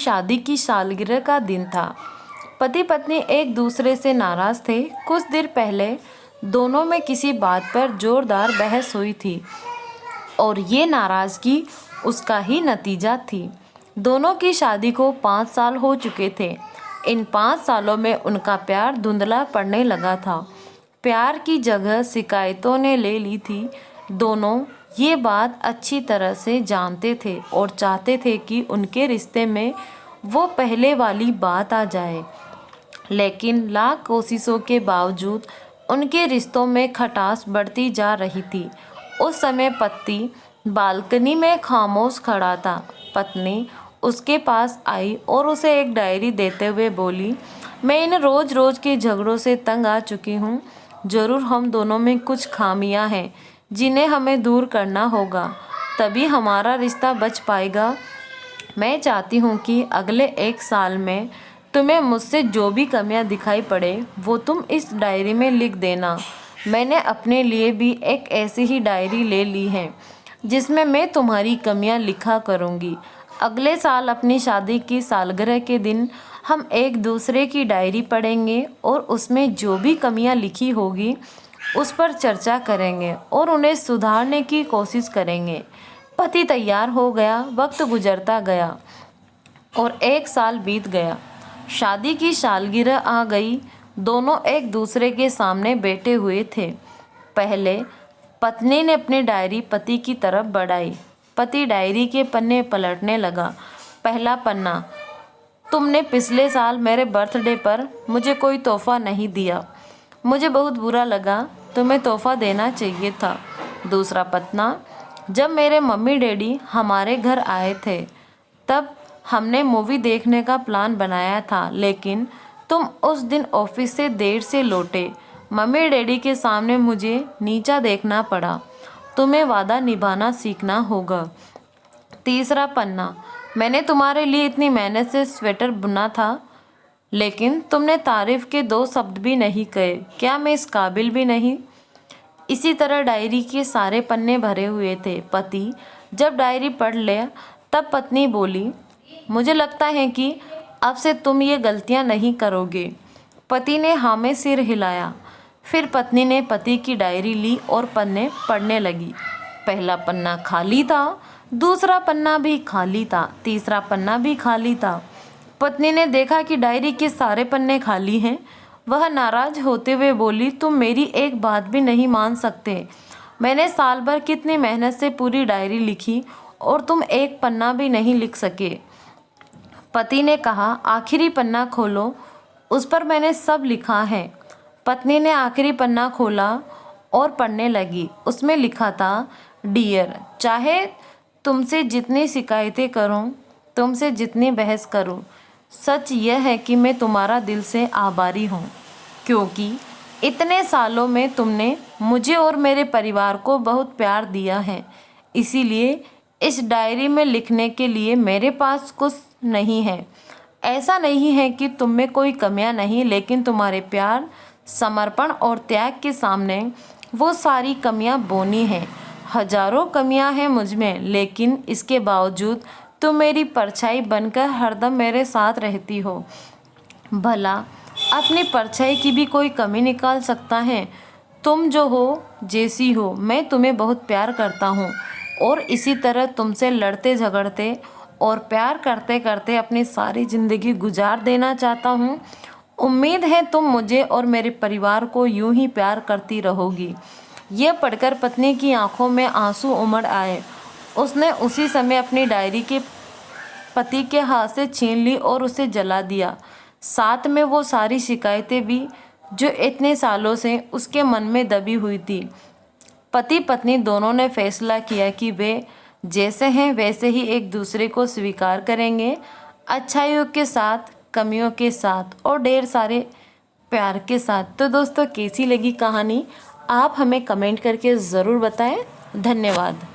शादी की सालगिरह का दिन था। पति पत्नी एक दूसरे से नाराज़ थे। कुछ देर पहले दोनों में किसी बात पर जोरदार बहस हुई थी और ये नाराज़गी उसका ही नतीजा थी। दोनों की शादी को 5 साल हो चुके थे। इन 5 सालों में उनका प्यार धुंधला पड़ने लगा था। प्यार की जगह शिकायतों ने ले ली थी। दोनों ये बात अच्छी तरह से जानते थे और चाहते थे कि उनके रिश्ते में वो पहले वाली बात आ जाए, लेकिन लाख कोशिशों के बावजूद उनके रिश्तों में खटास बढ़ती जा रही थी। उस समय पति बालकनी में खामोश खड़ा था। पत्नी उसके पास आई और उसे एक डायरी देते हुए बोली, मैं इन रोज़ रोज़ के झगड़ों से तंग आ चुकी हूँ। ज़रूर हम दोनों में कुछ खामियां हैं जिन्हें हमें दूर करना होगा, तभी हमारा रिश्ता बच पाएगा। मैं चाहती हूँ कि अगले 1 साल में तुम्हें मुझसे जो भी कमियां दिखाई पड़े वो तुम इस डायरी में लिख देना। मैंने अपने लिए भी एक ऐसी ही डायरी ले ली है जिसमें मैं तुम्हारी कमियां लिखा करूँगी। अगले साल अपनी शादी की सालगिरह के दिन हम एक दूसरे की डायरी पढ़ेंगे और उसमें जो भी कमियां लिखी होगी उस पर चर्चा करेंगे और उन्हें सुधारने की कोशिश करेंगे। पति तैयार हो गया। वक्त गुजरता गया और 1 साल बीत गया। शादी की सालगिरह आ गई। दोनों एक दूसरे के सामने बैठे हुए थे। पहले पत्नी ने अपनी डायरी पति की तरफ बढ़ाई। पति डायरी के पन्ने पलटने लगा। पहला पन्ना, तुमने पिछले साल मेरे बर्थडे पर मुझे कोई तोहफा नहीं दिया। मुझे बहुत बुरा लगा। तुम्हें तोहफा देना चाहिए था। दूसरा पन्ना, जब मेरे मम्मी डैडी हमारे घर आए थे तब हमने मूवी देखने का प्लान बनाया था, लेकिन तुम उस दिन ऑफिस से देर से लौटे। मम्मी डैडी के सामने मुझे नीचा देखना पड़ा। तुम्हें वादा निभाना सीखना होगा। तीसरा पन्ना, मैंने तुम्हारे लिए इतनी मेहनत से स्वेटर बुना था, लेकिन तुमने तारीफ के 2 शब्द भी नहीं कहे। क्या मैं इस काबिल भी नहीं? इसी तरह डायरी के सारे पन्ने भरे हुए थे। पति जब डायरी पढ़ ले तब पत्नी बोली, मुझे लगता है कि अब से तुम ये गलतियां नहीं करोगे। पति ने हाँ में सिर हिलाया। फिर पत्नी ने पति की डायरी ली और पन्ने पढ़ने लगी। पहला पन्ना खाली था, दूसरा पन्ना भी खाली था, तीसरा पन्ना भी खाली था। पत्नी ने देखा कि डायरी के सारे पन्ने खाली हैं। वह नाराज होते हुए बोली, तुम मेरी एक बात भी नहीं मान सकते। मैंने साल भर कितनी मेहनत से पूरी डायरी लिखी और तुम एक पन्ना भी नहीं लिख सके। पति ने कहा, आखिरी पन्ना खोलो, उस पर मैंने सब लिखा है। पत्नी ने आखिरी पन्ना खोला और पढ़ने लगी। उसमें लिखा था, डियर, चाहे तुमसे जितनी शिकायतें करूं, तुमसे जितनी बहस करूं, सच यह है कि मैं तुम्हारा दिल से आभारी हूं, क्योंकि इतने सालों में तुमने मुझे और मेरे परिवार को बहुत प्यार दिया है। इसीलिए इस डायरी में लिखने के लिए मेरे पास कुछ नहीं है। ऐसा नहीं है कि तुम में कोई कमियां नहीं, लेकिन तुम्हारे प्यार, समर्पण और त्याग के सामने वो सारी कमियां बोनी हैं। हजारों कमियां हैं मुझ में, लेकिन इसके बावजूद तुम मेरी परछाई बनकर हरदम मेरे साथ रहती हो। भला अपनी परछाई की भी कोई कमी निकाल सकता है? तुम जो हो, जैसी हो, मैं तुम्हें बहुत प्यार करता हूँ और इसी तरह तुमसे लड़ते झगड़ते और प्यार करते करते अपनी सारी ज़िंदगी गुजार देना चाहता हूँ। उम्मीद है तुम मुझे और मेरे परिवार को यूं ही प्यार करती रहोगी। यह पढ़कर पत्नी की आंखों में आंसू उमड़ आए। उसने उसी समय अपनी डायरी के पति के हाथ से छीन ली और उसे जला दिया। साथ में वो सारी शिकायतें भी जो इतने सालों से उसके मन में दबी हुई थी। पति पत्नी दोनों ने फैसला किया कि वे जैसे हैं वैसे ही एक दूसरे को स्वीकार करेंगे, अच्छाइयों के साथ, कमियों के साथ और ढेर सारे प्यार के साथ। तो दोस्तों, कैसी लगी कहानी आप हमें कमेंट करके ज़रूर बताएं। धन्यवाद।